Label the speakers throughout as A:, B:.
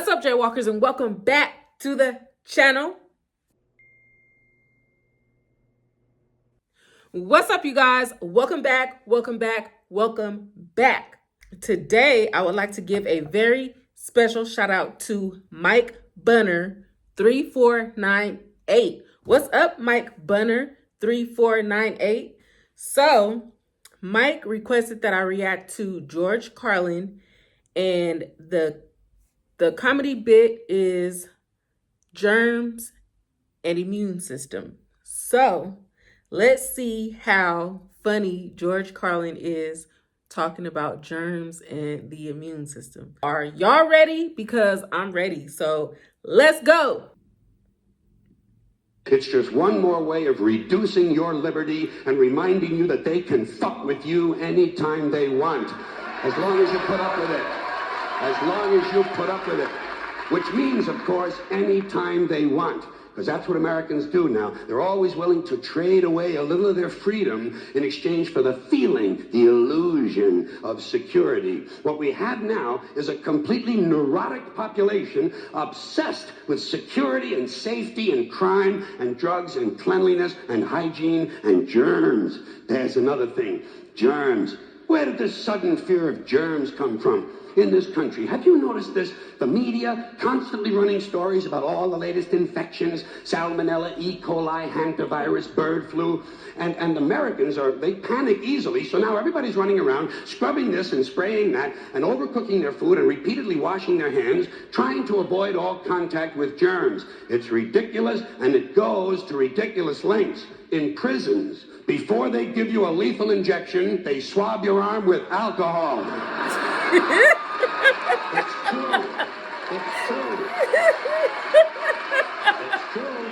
A: What's up, Jaywalkers, and welcome back to the channel. What's up, you guys? Welcome back, welcome back, welcome back. Today, I would like to give a very special shout out to Mike Bunner 3498. What's up, Mike Bunner 3498? So, Mike requested that I react to George Carlin, and the comedy bit is germs and immune system. So let's see how funny George Carlin is talking about germs and the immune system. Are y'all ready? Because I'm ready. So let's go.
B: It's just one more way of reducing your liberty and reminding you that they can fuck with you anytime they want. As long as you put up with it. As long as you put up with it. Which means, of course, anytime they want. Because that's what Americans do now. They're always willing to trade away a little of their freedom in exchange for the feeling, the illusion of security. What we have now is a completely neurotic population obsessed with security and safety and crime and drugs and cleanliness and hygiene and germs. There's another thing. Germs. Where did this sudden fear of germs come from in this country? Have you noticed this? The media constantly running stories about all the latest infections, salmonella, E. coli, hantavirus, bird flu, and Americans they panic easily, so now everybody's running around scrubbing this and spraying that and overcooking their food and repeatedly washing their hands, trying to avoid all contact with germs. It's ridiculous, and it goes to ridiculous lengths. In prisons, before they give you a lethal injection, they swab your arm with alcohol. It's true. It's true. It's true.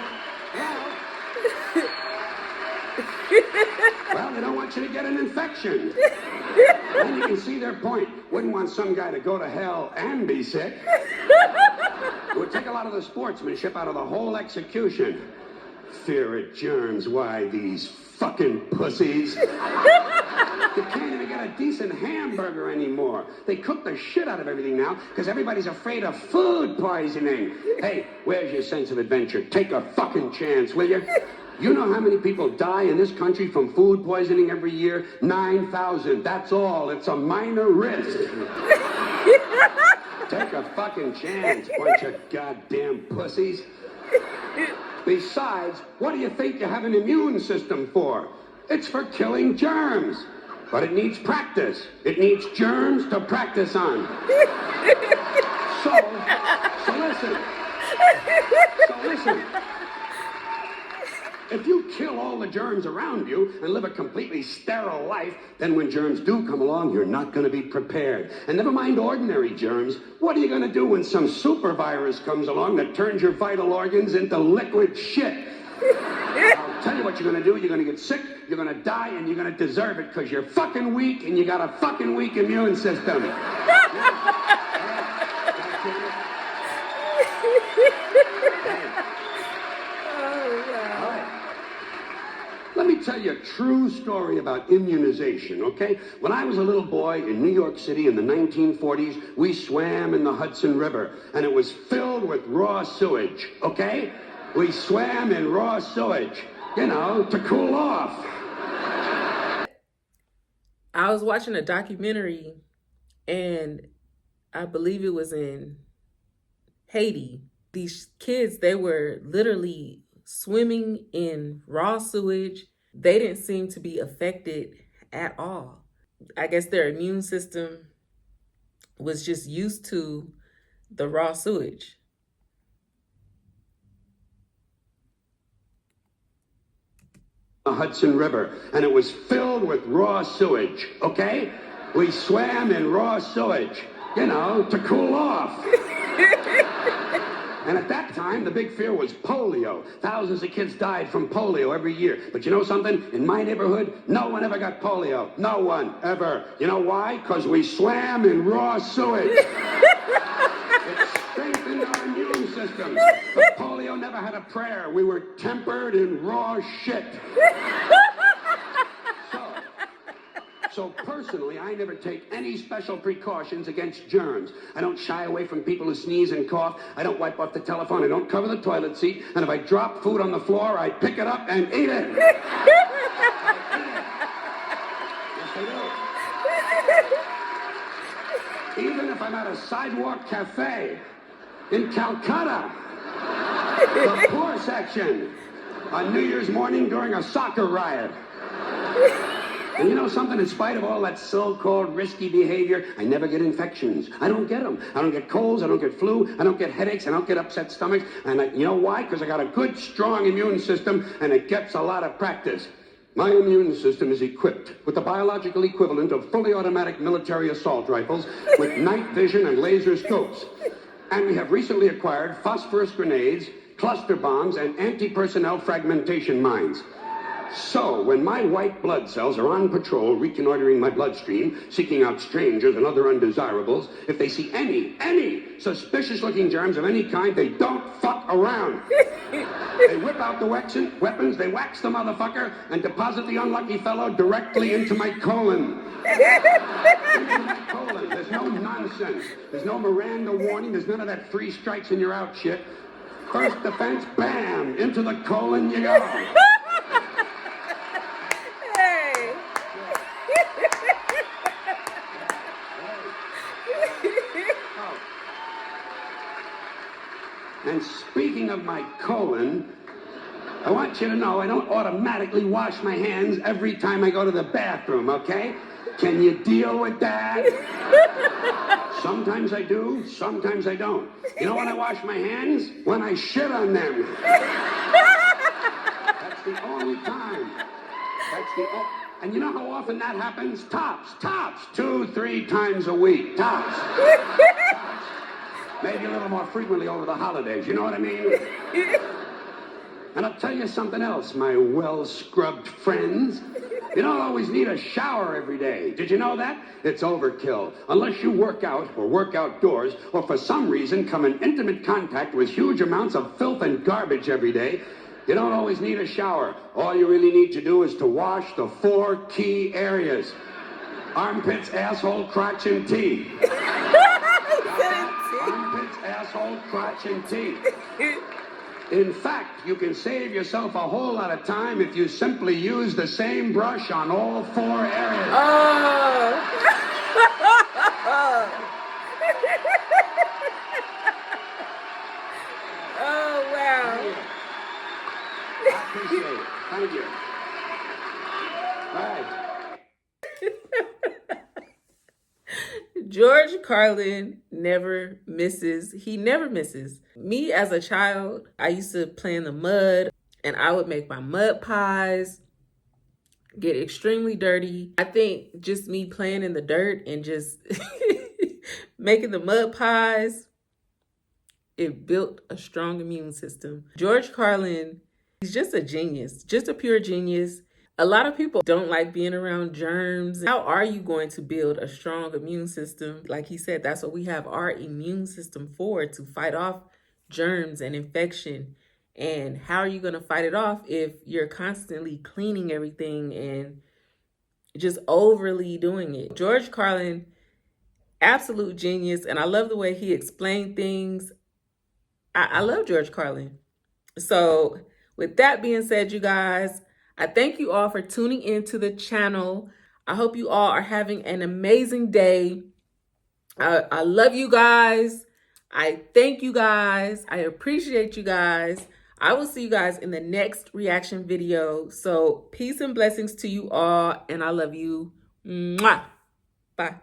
B: Well, they don't want you to get an infection. And you can see their point. Wouldn't want some guy to go to hell and be sick. It would take a lot of the sportsmanship out of the whole execution. Fear of germs, why these fucking pussies? You can't even get a decent hamburger anymore. They cook the shit out of everything now because everybody's afraid of food poisoning. Hey, where's your sense of adventure? Take a fucking chance, will you? You know how many people die in this country from food poisoning every year? 9,000. That's all. It's a minor risk. Take a fucking chance, bunch of goddamn pussies. Besides, what do you think you have an immune system for? It's for killing germs. But it needs practice. It needs germs to practice on. So listen. So listen. If you kill all the germs around you and live a completely sterile life, then when germs do come along, you're not going to be prepared. And never mind ordinary germs. What are you going to do when some super virus comes along that turns your vital organs into liquid shit? I'll tell you what you're going to do. You're going to get sick, you're going to die, and you're going to deserve it because you're fucking weak and you got a fucking weak immune system. Let me tell you a true story about immunization, okay? When I was a little boy in New York City in the 1940s, we swam in the Hudson River, and it was filled with raw sewage, okay? We swam in raw sewage, to cool off.
A: I was watching a documentary, and I believe it was in Haiti. These kids, they were literally swimming in raw sewage. They didn't seem to be affected at all. I guess their immune system was just used to the raw sewage.
B: The Hudson River, and it was filled with raw sewage, okay? We swam in raw sewage, to cool off. And at that time, the big fear was polio. Thousands of kids died from polio every year. But you know something? In my neighborhood, no one ever got polio. No one, ever. You know why? Because we swam in raw sewage. It strengthened our immune system. But polio never had a prayer. We were tempered in raw shit. So personally, I never take any special precautions against germs. I don't shy away from people who sneeze and cough. I don't wipe off the telephone. I don't cover the toilet seat. And if I drop food on the floor, I pick it up and eat it. Yes, I do. Even if I'm at a sidewalk cafe in Calcutta, the poor section, on New Year's morning during a soccer riot. And you know something? In spite of all that so-called risky behavior, I never get infections. I don't get them. I don't get colds. I don't get flu. I don't get headaches. I don't get upset stomachs. And you know why? Because I got a good, strong immune system, and it gets a lot of practice. My immune system is equipped with the biological equivalent of fully automatic military assault rifles with night vision and laser scopes. And we have recently acquired phosphorus grenades, cluster bombs, and anti-personnel fragmentation mines. So, when my white blood cells are on patrol, reconnoitering my bloodstream, seeking out strangers and other undesirables, if they see any suspicious-looking germs of any kind, they don't fuck around. They whip out the weapons, they wax the motherfucker, and deposit the unlucky fellow directly into my colon. Into my colon. There's no nonsense. There's no Miranda warning. There's none of that 3 strikes and you're out shit. First defense, bam, into the colon you go.
A: Hey.
B: Oh. And speaking of my colon, I want you to know I don't automatically wash my hands every time I go to the bathroom, okay? Can you deal with that? Sometimes I do, sometimes I don't. You know when I wash my hands? When I shit on them. That's the only time. And you know how often that happens? Tops. 2-3 times a week. Tops. Maybe a little more frequently over the holidays, you know what I mean? And I'll tell you something else, my well-scrubbed friends. You don't always need a shower every day. Did you know that? It's overkill. Unless you work out or work outdoors or for some reason come in intimate contact with huge amounts of filth and garbage every day, you don't always need a shower. All you really need to do is to wash the 4 key areas. Armpits, asshole, crotch, and teeth. Armpits, asshole, crotch, and teeth. In fact, you can save yourself a whole lot of time if you simply use the same brush on all 4 areas.
A: Oh. Oh, wow.
B: I appreciate it. Thank you. All right.
A: George Carlin never misses. He never misses. Me as a child, I used to play in the mud and I would make my mud pies, get extremely dirty. I think just me playing in the dirt and just making the mud pies, it built a strong immune system. George Carlin, he's just a genius, just a pure genius. A lot of people don't like being around germs. How are you going to build a strong immune system? Like he said, that's what we have our immune system for, to fight off germs and infection. And how are you going to fight it off if you're constantly cleaning everything and just overly doing it? George Carlin, absolute genius. And I love the way he explained things. I love George Carlin. So with that being said, you guys, I thank you all for tuning into the channel. I hope you all are having an amazing day. I love you guys. I thank you guys. I appreciate you guys. I will see you guys in the next reaction video. So peace and blessings to you all. And I love you. Mwah. Bye.